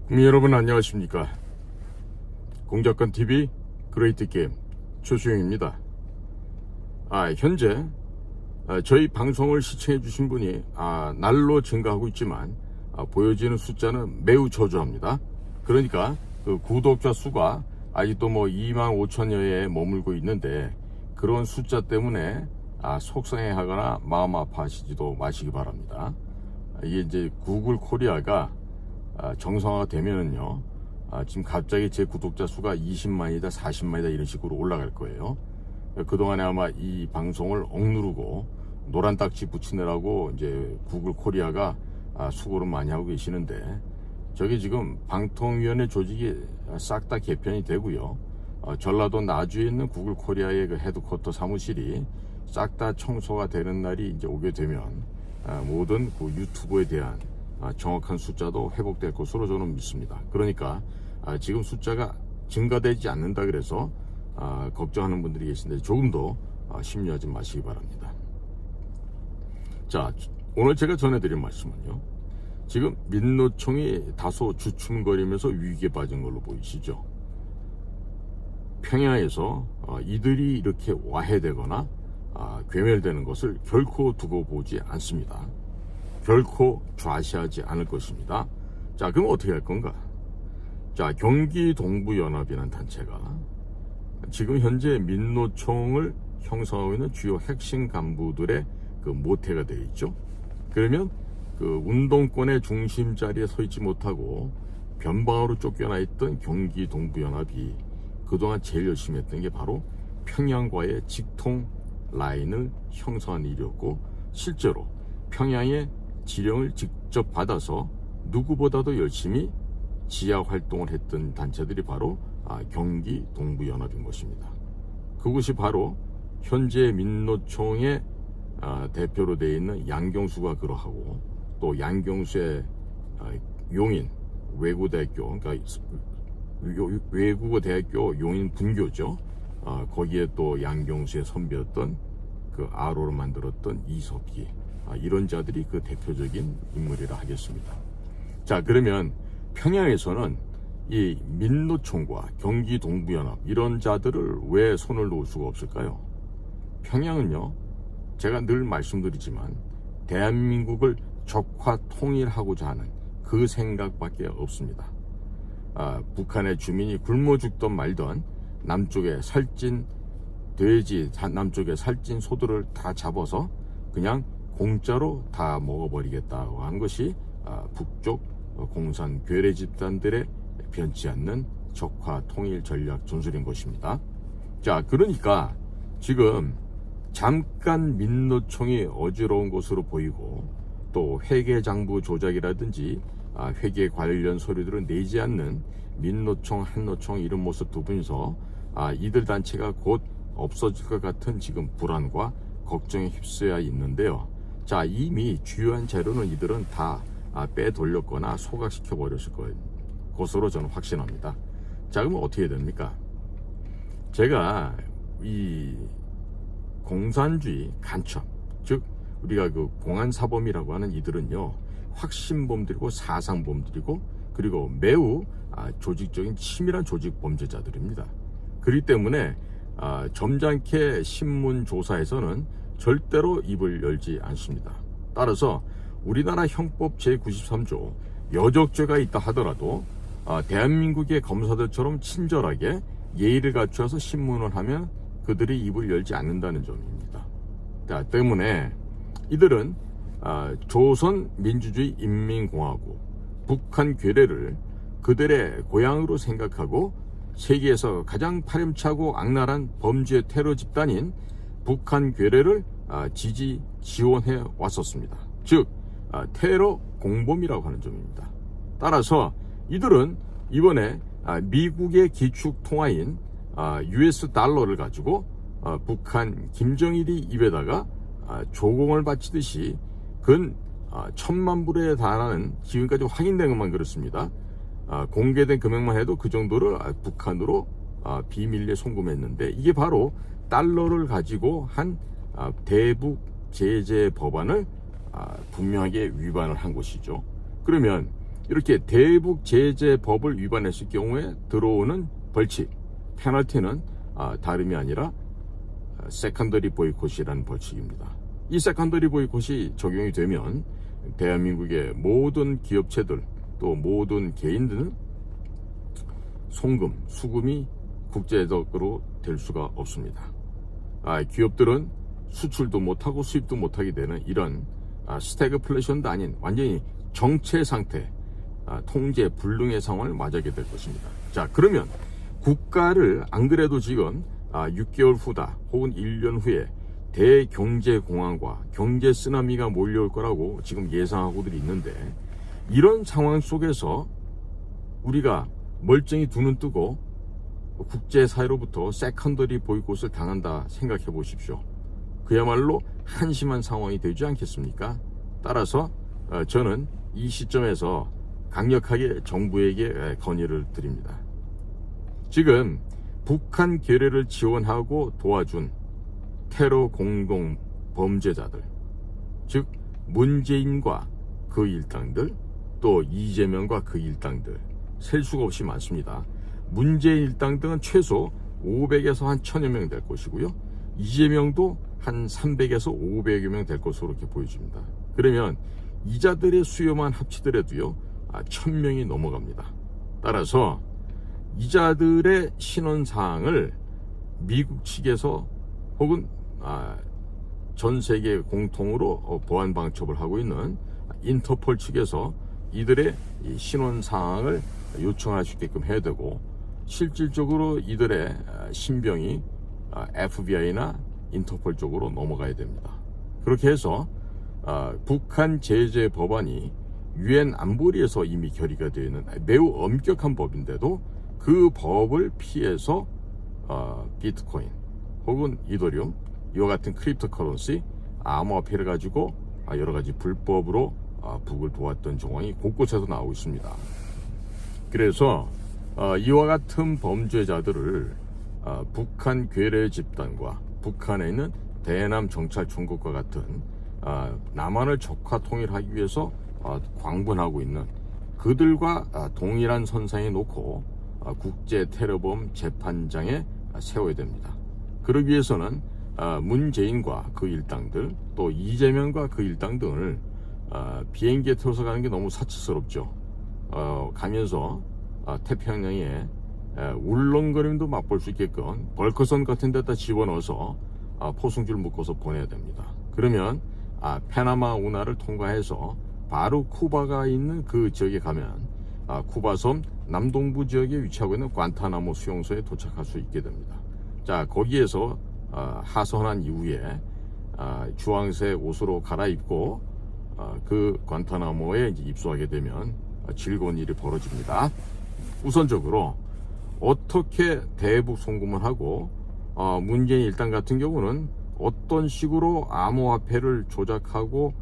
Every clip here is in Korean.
국민 여러분 안녕하십니까. 공작권TV 그레이트게임 최수영입니다. 현재 저희 방송을 시청해 주신 분이 날로 증가하고 있지만 보여지는 숫자는 매우 저조합니다. 그러니까 그 구독자 수가 아직도 25,000여에 머물고 있는데 그런 숫자 때문에 속상해하거나 마음 아파하시지도 마시기 바랍니다. 이게 이제 구글 코리아가 정상화가 되면은요, 지금 갑자기 제 구독자 수가 20만이다 40만이다 이런 식으로 올라갈 거예요. 그동안에 아마 이 방송을 억누르고 노란 딱지 붙이느라고 이제 구글 코리아가 수고를 많이 하고 계시는데, 저게 지금 방통위원회 조직이 싹 다 개편이 되고요, 전라도 나주에 있는 구글 코리아의 그 헤드쿼터 사무실이 싹 다 청소가 되는 날이 이제 오게 되면 모든 그 유튜브에 대한 정확한 숫자도 회복될 것으로 저는 믿습니다. 그러니까 지금 숫자가 증가되지 않는다 그래서 걱정하는 분들이 계신데 조금 더 심려하지 마시기 바랍니다. 자, 오늘 제가 전해드릴 말씀은요, 지금 민노총이 다소 주춤거리면서 위기에 빠진 걸로 보이시죠. 평양에서 이들이 이렇게 와해되거나 괴멸되는 것을 결코 두고 보지 않습니다. 결코 좌시하지 않을 것입니다. 자, 그럼 어떻게 할 건가? 자, 경기동부연합이라는 단체가 지금 현재 민노총을 형성하고 있는 주요 핵심 간부들의 그 모태가 되어 있죠. 그러면 그 운동권의 중심 자리에 서 있지 못하고 변방으로 쫓겨나 있던 경기동부연합이 그동안 제일 열심히 했던 게 바로 평양과의 직통 라인을 형성한 일이었고, 실제로 평양의 지령을 직접 받아서 누구보다도 열심히 지하 활동을 했던 단체들이 바로 경기동부연합인 것입니다. 그것이 바로 현재 민노총의 대표로 되어 있는 양경수가 그러하고, 또 양경수의 용인 외국어대학교, 그러니까 외국어대학교 용인 분교죠. 거기에 또 양경수의 선배였던 그 RO를 만들었던 이석기, 이런 자들이 그 대표적인 인물이라 하겠습니다. 자, 그러면 평양에서는 이 민노총과 경기동부연합 이런 자들을 왜 손을 놓을 수가 없을까요? 평양은요, 제가 늘 말씀드리지만 대한민국을 적화 통일하고자 하는 그 생각밖에 없습니다. 북한의 주민이 굶어 죽던 말던 남쪽에 살찐 돼지, 남쪽에 살찐 소들을 다 잡아서 그냥 공짜로 다 먹어버리겠다고 한 것이 북쪽 공산 괴뢰 집단들의 변치 않는 적화 통일 전략 전술인 것입니다. 자, 그러니까 지금 잠깐 민노총이 어지러운 것으로 보이고, 또 회계장부 조작이라든지 회계 관련 서류들을 내지 않는 민노총, 한노총 이런 모습 두 분이서 이들 단체가 곧 없어질 것 같은 지금 불안과 걱정에 휩싸여 있는데요. 자, 이미 주요한 재료는 이들은 다 빼돌렸거나 소각시켜 버렸을 것으로 저는 확신합니다. 자, 그러면 어떻게 해야 됩니까? 제가 이 공산주의 간첩, 즉 우리가 그 공안사범이라고 하는 이들은요, 확신범들이고 사상범들이고, 그리고 매우 조직적인 치밀한 조직 범죄자들입니다. 그렇기 때문에 점잖게 신문 조사에서는 절대로 입을 열지 않습니다. 따라서 우리나라 형법 제93조 여적죄가 있다 하더라도 대한민국의 검사들처럼 친절하게 예의를 갖추어서 신문을 하면 그들이 입을 열지 않는다는 점입니다. 자, 때문에 이들은 조선민주주의 인민공화국 북한 괴뢰를 그들의 고향으로 생각하고 세계에서 가장 파렴치하고 악랄한 범죄 테러 집단인 북한 괴뢰를 지원해 왔었습니다. 즉 테러 공범이라고 하는 점입니다. 따라서 이들은 이번에 미국의 기축 통화인 US 달러를 가지고 북한 김정일이 입에다가 조공을 바치듯이 근 1,000만 불에 달하는, 지금까지 확인된 것만 그렇습니다. 공개된 금액만 해도 그 정도를 북한으로 비밀리에 송금했는데, 이게 바로 달러를 가지고 한 대북 제재 법안을 분명하게 위반을 한 것이죠. 그러면 이렇게 대북 제재 법을 위반했을 경우에 들어오는 벌칙, 페널티는 다름이 아니라 세컨더리 보이콧이라는 벌칙입니다. 이 세컨더리 보이콧이 적용이 되면 대한민국의 모든 기업체들 또 모든 개인들은 송금, 수금이 국제적으로 될 수가 없습니다. 기업들은 수출도 못하고 수입도 못하게 되는 이런 스태그플레이션도 아닌 완전히 정체 상태, 통제 불능의 상황을 맞이하게 될 것입니다. 자, 그러면 국가를 안 그래도 지금 6개월 후다 혹은 1년 후에 대경제공황과 경제 쓰나미가 몰려올 거라고 지금 예상하고들이 있는데, 이런 상황 속에서 우리가 멀쩡히 두 눈 뜨고 국제사회로부터 세컨더리 보이콧을 당한다 생각해 보십시오. 그야말로 한심한 상황이 되지 않겠습니까? 따라서 저는 이 시점에서 강력하게 정부에게 건의를 드립니다. 지금 북한 괴뢰를 지원하고 도와준 테러 공동 범죄자들, 즉 문재인과 그 일당들, 또 이재명과 그 일당들, 셀 수가 없이 많습니다. 문재인 일당들은 최소 500에서 한 1000여 명 될 것이고요, 이재명도 한 300에서 500여 명 될 것으로 이렇게 보여집니다. 그러면 이자들의 수요만 합치더라도요 1000명이 넘어갑니다. 따라서 이자들의 신원사항을 미국 측에서 혹은 전 세계 공통으로 보안 방첩을 하고 있는 인터폴 측에서 이들의 신원사항을 요청할 수 있게끔 해야 되고, 실질적으로 이들의 신병이 FBI나 인터폴 쪽으로 넘어가야 됩니다. 그렇게 해서 북한 제재 법안이 유엔 안보리에서 이미 결의가 되어 있는 매우 엄격한 법인데도 그 법을 피해서 비트코인 혹은 이더리움 이와 같은 크립토 커런시, 암호화폐를 가지고 여러 가지 불법으로 북을 도왔던 정황이 곳곳에서 나오고 있습니다. 그래서 이와 같은 범죄자들을 북한 괴뢰 집단과 북한에 있는 대남 정찰총국과 같은 남한을 적화 통일하기 위해서 광분하고 있는 그들과 동일한 선상에 놓고 국제 테러범 재판장에 세워야 됩니다. 그러기 위해서는 문재인과 그 일당들, 또 이재명과 그 일당 등을 비행기에 태워서 가는 게 너무 사치스럽죠. 가면서 태평양에 울렁거림도 맛볼 수 있게끔 벌커선 같은 데다 집어넣어서 포승줄 묶어서 보내야 됩니다. 그러면 페나마 운하를 통과해서 바로 쿠바가 있는 그 지역에 가면 쿠바섬 남동부 지역에 위치하고 있는 관타나모 수용소에 도착할 수 있게 됩니다. 자, 거기에서 하선한 이후에 주황색 옷으로 갈아입고 그 관타나모에 이제 입소하게 되면 즐거운 일이 벌어집니다. 우선적으로 어떻게 대북 송금을 하고 문재인 일당 같은 경우는 어떤 식으로 암호화폐를 조작하고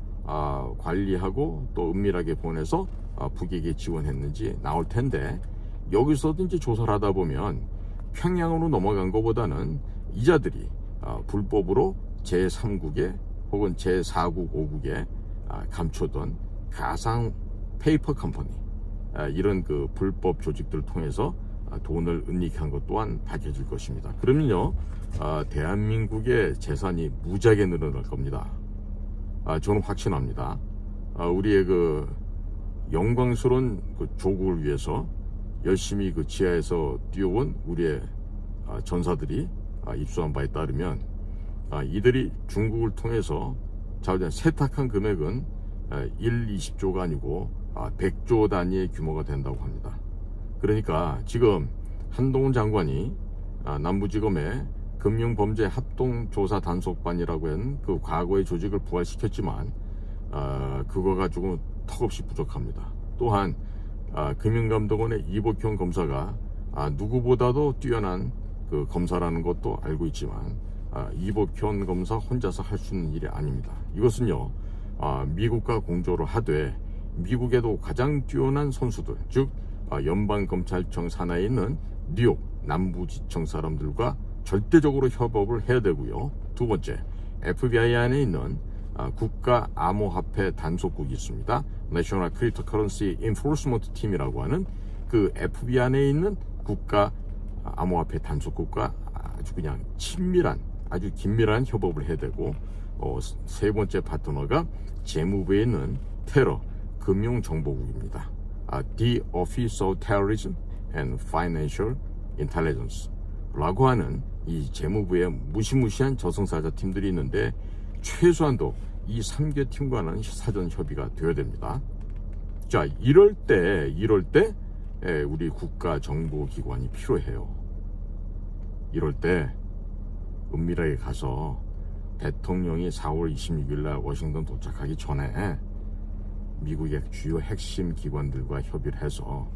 관리하고 또 은밀하게 보내서 북에게 지원했는지 나올 텐데, 여기서도 이제 조사를 하다 보면 평양으로 넘어간 것보다는 이자들이 불법으로 제3국에 혹은 제4국, 5국에 감춰둔 가상 페이퍼 컴퍼니, 이런 그 불법 조직들을 통해서 돈을 은닉한 것 또한 밝혀질 것입니다. 그러면요 대한민국의 재산이 무지하게 늘어날 겁니다. 저는 확신합니다. 우리의 그 영광스러운 그 조국을 위해서 열심히 그 지하에서 뛰어온 우리의 전사들이 입수한 바에 따르면 이들이 중국을 통해서 세탁한 금액은 20조가 아니고 100조 단위의 규모가 된다고 합니다. 그러니까 지금 한동훈 장관이 남부지검에 금융범죄 합동조사단속반이라고 하는 그 과거의 조직을 부활시켰지만 그거 가지고 턱없이 부족합니다. 또한 금융감독원의 이복형 검사가 누구보다도 뛰어난 그 검사라는 것도 알고 있지만 이복현 검사 혼자서 할 수 있는 일이 아닙니다. 이것은요 미국과 공조를 하되 미국에도 가장 뛰어난 선수들, 즉 연방검찰청 산하에 있는 뉴욕 남부지청 사람들과 절대적으로 협업을 해야 되고요. 두 번째, FBI 안에 있는 국가 암호화폐 단속국이 있습니다. National Cryptocurrency Enforcement Team이라고 하는 그 FB 안에 있는 국가 암호화폐 단속국과 아주 그냥 친밀한, 아주 긴밀한 협업을 해야 되고, 세 번째 파트너가 재무부에 있는 테러 금융정보국입니다. The Office of Terrorism and Financial Intelligence 라고 하는 이 재무부의 무시무시한 저승사자 팀들이 있는데, 최소한도 이 3개 팀과는 사전 협의가 되어야 됩니다. 자, 이럴 때 우리 국가정보기관이 필요해요. 이럴 때 은밀하게 가서 대통령이 4월 26일 날 워싱턴 도착하기 전에 미국의 주요 핵심 기관들과 협의를 해서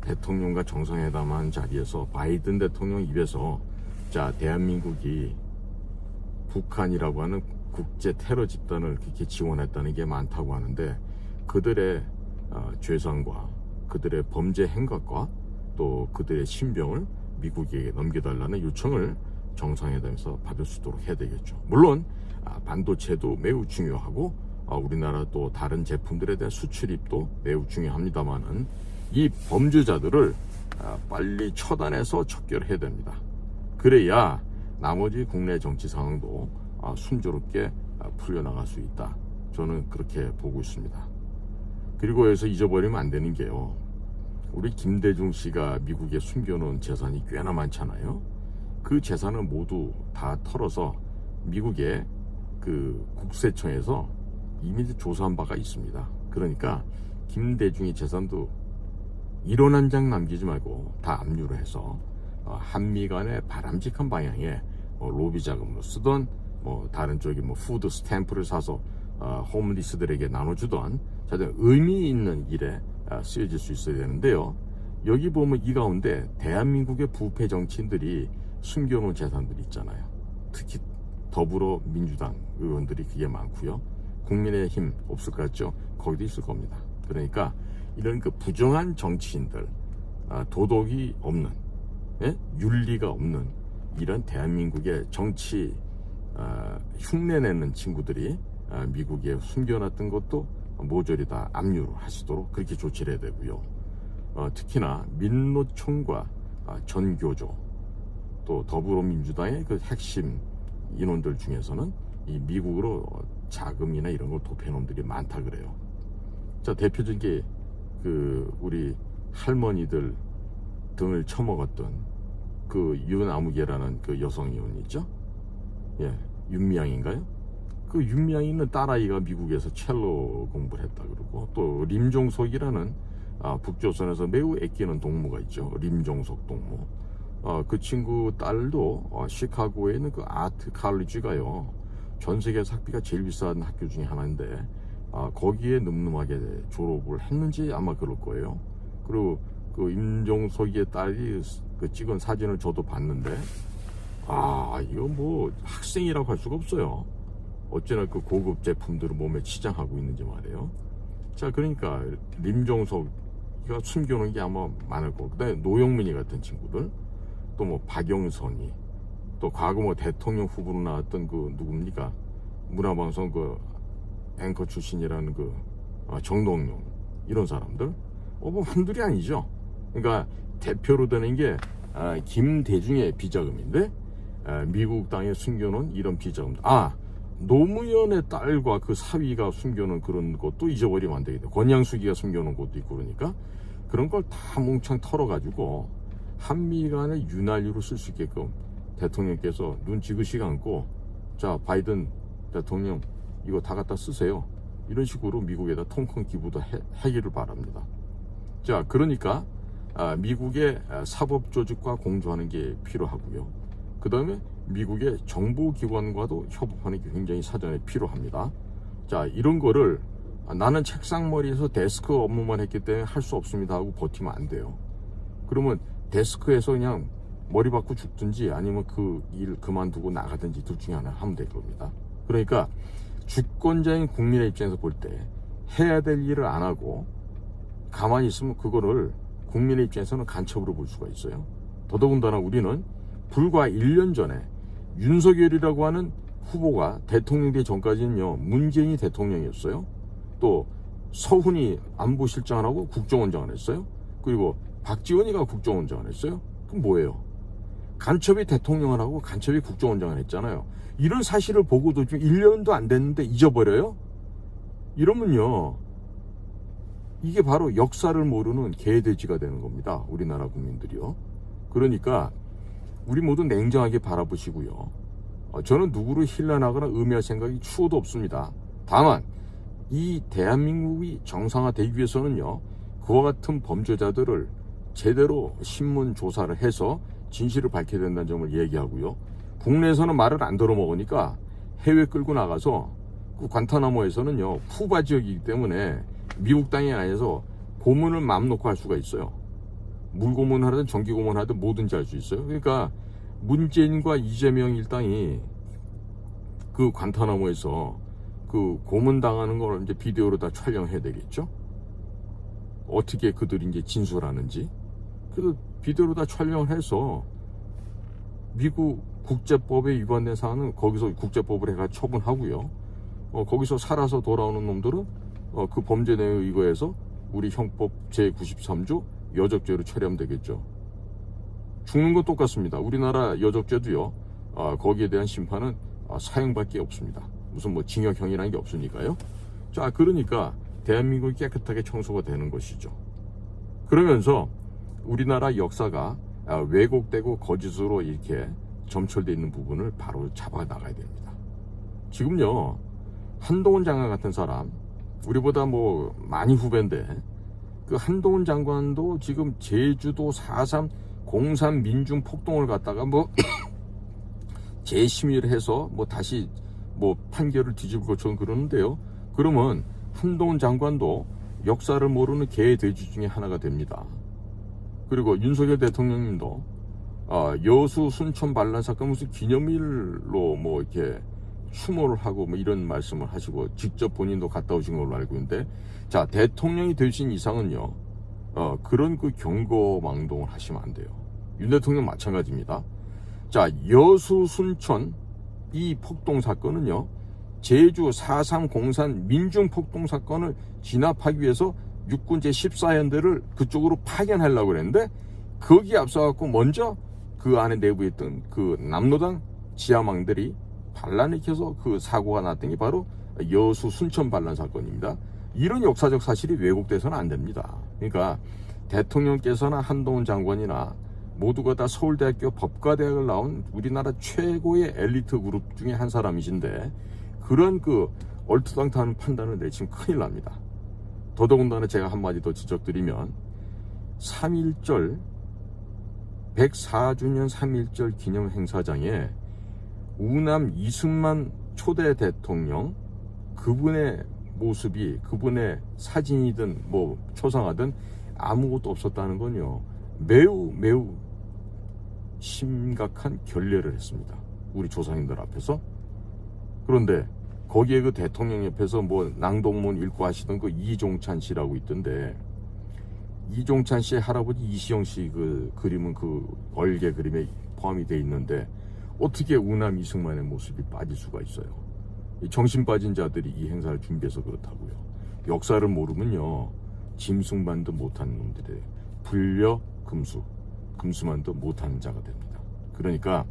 대통령과 정상회담한 자리에서 바이든 대통령 입에서, 자, 대한민국이 북한이라고 하는 국제 테러 집단을 그렇게 지원했다는 게 많다고 하는데, 그들의 죄상과 그들의 범죄 행각과 또 그들의 신병을 미국에게 넘겨달라는 요청을 정상회담에서 받을 수 있도록 해야 되겠죠. 물론 반도체도 매우 중요하고 우리나라 또 다른 제품들에 대한 수출입도 매우 중요합니다만은, 이 범죄자들을 빨리 처단해서 척결해야 됩니다. 그래야 나머지 국내 정치 상황도 순조롭게 풀려나갈 수 있다. 저는 그렇게 보고 있습니다. 그리고 여기서 잊어버리면 안 되는 게요, 우리 김대중 씨가 미국에 숨겨놓은 재산이 꽤나 많잖아요. 그 재산을 모두 다 털어서 미국의 그 국세청에서 이미 조사한 바가 있습니다. 그러니까 김대중의 재산도 1원 한 장 남기지 말고 다 압류를 해서 한미 간의 바람직한 방향에 로비 자금으로 쓰던, 다른 쪽이 푸드 스탬프를 사서 홈리스들에게 나눠주던, 자든 의미 있는 일에 쓰여질 수 있어야 되는데요. 여기 보면 이 가운데 대한민국의 부패 정치인들이 숨겨놓은 재산들이 있잖아요. 특히 더불어민주당 의원들이 그게 많고요. 국민의힘 없을 것 같죠? 거기도 있을 겁니다. 그러니까 이런 그 부정한 정치인들, 도덕이 없는, 윤리가 없는 이런 대한민국의 정치 흉내내는 친구들이 미국에 숨겨놨던 것도 모조리 다 압류를 하시도록 그렇게 조치를 해야 되고요. 특히나 민노총과 전교조, 또 더불어민주당의 그 핵심 인원들 중에서는 이 미국으로 자금이나 이런 걸 도피한 놈들이 많다 그래요. 자, 대표적인 게 우리 할머니들 등을 쳐먹었던 그 윤아무개라는 그 여성 의원 있죠? 예, 윤미향인가요? 그 윤미향이 딸아이가 미국에서 첼로 공부를 했다 그러고, 또 림종석이라는 북조선에서 매우 아끼는 동무가 있죠. 림종석 동무. 그 친구 딸도 시카고에 있는 그 아트 칼리지가요, 전 세계에서 학비가 제일 비싼 학교 중에 하나인데 거기에 늠름하게 졸업을 했는지 아마 그럴 거예요. 그리고 그 임종석의 딸이 그 찍은 사진을 저도 봤는데, 이거 뭐 학생이라고 할 수가 없어요. 어찌나 그 고급 제품들을 몸에 치장하고 있는지 말이에요. 자, 그러니까 림종석이가 숨겨놓은 게 아마 많을 거고, 그다음에 노영민이 같은 친구들, 또 박영선이, 또 과거 대통령 후보로 나왔던 그 누굽니까, 문화방송 그 앵커 출신이라는 그 정동영, 이런 사람들 한둘이 아니죠. 그러니까 대표로 되는 게 김대중의 비자금인데, 미국 땅에 숨겨놓은 이런 비자금, 노무현의 딸과 그 사위가 숨겨놓은 그런 것도 잊어버리면 안 되겠다. 권양숙이가 숨겨놓은 것도 있고, 그러니까 그런 걸 다 몽창 털어가지고 한미 간의 윤활유로 쓸 수 있게끔 대통령께서 눈 지그시 감고, 자, 바이든 대통령 이거 다 갖다 쓰세요, 이런 식으로 미국에다 통큰 기부도 하기를 바랍니다. 자, 그러니까 미국의 사법조직과 공조하는 게 필요하고요. 그 다음에 미국의 정보기관과도 협업하는 게 굉장히 사전에 필요합니다. 자, 이런 거를 나는 책상머리에서 데스크 업무만 했기 때문에 할 수 없습니다 하고 버티면 안 돼요. 그러면 데스크에서 그냥 머리 박고 죽든지 아니면 그 일 그만두고 나가든지 둘 중에 하나 하면 될 겁니다. 그러니까 주권자인 국민의 입장에서 볼 때 해야 될 일을 안 하고 가만히 있으면 그거를 국민의 입장에서는 간첩으로 볼 수가 있어요. 더더군다나 우리는 불과 1년 전에 윤석열이라고 하는 후보가 대통령 되기 전까지는요, 문재인이 대통령이었어요. 또 서훈이 안보실장하고 국정원장을 했어요. 그리고 박지원이가 국정원장을 했어요. 그럼 뭐예요? 간첩이 대통령을 하고 간첩이 국정원장을 했잖아요. 이런 사실을 보고도 지금 1년도 안 됐는데 잊어버려요? 이러면요, 이게 바로 역사를 모르는 개돼지가 되는 겁니다. 우리나라 국민들이요. 그러니까 우리 모두 냉정하게 바라보시고요. 저는 누구를 힐난하거나 음해할 생각이 추호도 없습니다. 다만 이 대한민국이 정상화되기 위해서는요, 그와 같은 범죄자들을 제대로 신문 조사를 해서 진실을 밝혀야 된다는 점을 얘기하고요. 국내에서는 말을 안 들어먹으니까 해외 끌고 나가서 그 관타나모에서는요, 푸바 지역이기 때문에 미국 땅에 안에서 고문을 마음 놓고 할 수가 있어요. 물고문을 하든 전기고문을 하든 뭐든지 할 수 있어요. 그러니까 문재인과 이재명 일당이 그 관타나모에서 그 고문당하는 걸 이제 비디오로 다 촬영해야 되겠죠. 어떻게 그들이 이제 진술하는지. 그래서 비디오로 다 촬영을 해서 미국 국제법에 위반된 사안은 거기서 국제법을 해가 처분하고요. 거기서 살아서 돌아오는 놈들은 그 범죄 내용에 의거해서 우리 형법 제93조 여적죄로 처리하면 되겠죠. 죽는 건 똑같습니다. 우리나라 여적죄도요, 거기에 대한 심판은 사형밖에 없습니다. 무슨 뭐 징역형이라는 게 없으니까요. 자, 그러니까 대한민국이 깨끗하게 청소가 되는 것이죠. 그러면서 우리나라 역사가 왜곡되고 거짓으로 이렇게 점철되어 있는 부분을 바로 잡아 나가야 됩니다. 지금요, 한동훈 장관 같은 사람, 우리보다 뭐 많이 후배인데, 그 한동훈 장관도 지금 제주도 4.3 공산 민중 폭동을 갖다가 뭐 재심의를 해서 뭐 다시 뭐 판결을 뒤집을 것처럼 그러는데요. 그러면 한동훈 장관도 역사를 모르는 개돼지 중에 하나가 됩니다. 그리고 윤석열 대통령님도 여수 순천 반란 사건 무슨 기념일로 뭐 이렇게 추모를 하고 뭐 이런 말씀을 하시고 직접 본인도 갔다 오신 걸로 알고 있는데, 자, 대통령이 되신 이상은요, 그런 그 경고망동을 하시면 안 돼요. 윤 대통령 마찬가지입니다. 자, 여수 순천 이 폭동 사건은요, 제주 4.3 공산 민중 폭동 사건을 진압하기 위해서 육군 제14현대를 그쪽으로 파견하려고 그랬는데, 거기에 앞서갖고 먼저 그 안에 내부에 있던 그 남로당 지하망들이 반란을 일으켜서 그 사고가 났던 게 바로 여수 순천 반란 사건입니다. 이런 역사적 사실이 왜곡돼서는 안 됩니다. 그러니까 대통령께서나 한동훈 장관이나 모두가 다 서울대학교 법과대학을 나온 우리나라 최고의 엘리트 그룹 중에 한 사람이신데, 그런 그 얼토당토하는 판단을 내치면 큰일 납니다. 더더군다나 제가 한마디 더 지적드리면, 3.1절 104주년 3.1절 기념 행사장에 우남 이승만 초대 대통령, 그분의 모습이, 그분의 사진이든 뭐 초상화든 아무것도 없었다는 건요, 매우 심각한 결례를 했습니다. 우리 조상님들 앞에서. 그런데 거기에 그 대통령 옆에서 뭐 낭독문 읽고 하시던 그 이종찬 씨라고 있던데, 이종찬 씨의 할아버지 이시영 씨 그 그림은 그 얼개 그림에 포함이 돼 있는데, 어떻게 우남 이승만의 모습이 빠질 수가 있어요? 정신 빠진 자들이 이 행사를 준비해서 그렇다고요. 역사를 모르면요, 짐승만도 못하는 놈들이에요. 불려 금수만도 못하는 자가 됩니다. 그러니까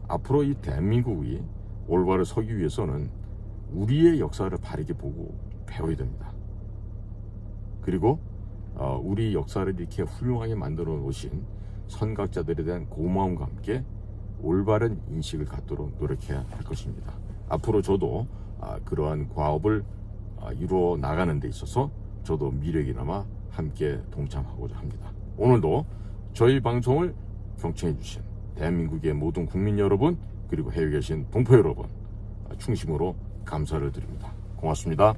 앞으로 이 대한민국이 올바로 서기 위해서는 우리의 역사를 바르게 보고 배워야 됩니다. 그리고 우리 역사를 이렇게 훌륭하게 만들어 놓으신 선각자들에 대한 고마움과 함께 올바른 인식을 갖도록 노력해야 할 것입니다. 앞으로 저도 그러한 과업을 이루어 나가는 데 있어서 저도 미력이나마 함께 동참하고자 합니다. 오늘도 저희 방송을 경청해 주신 대한민국의 모든 국민 여러분, 그리고 해외에 계신 동포 여러분, 충심으로 감사를 드립니다. 고맙습니다.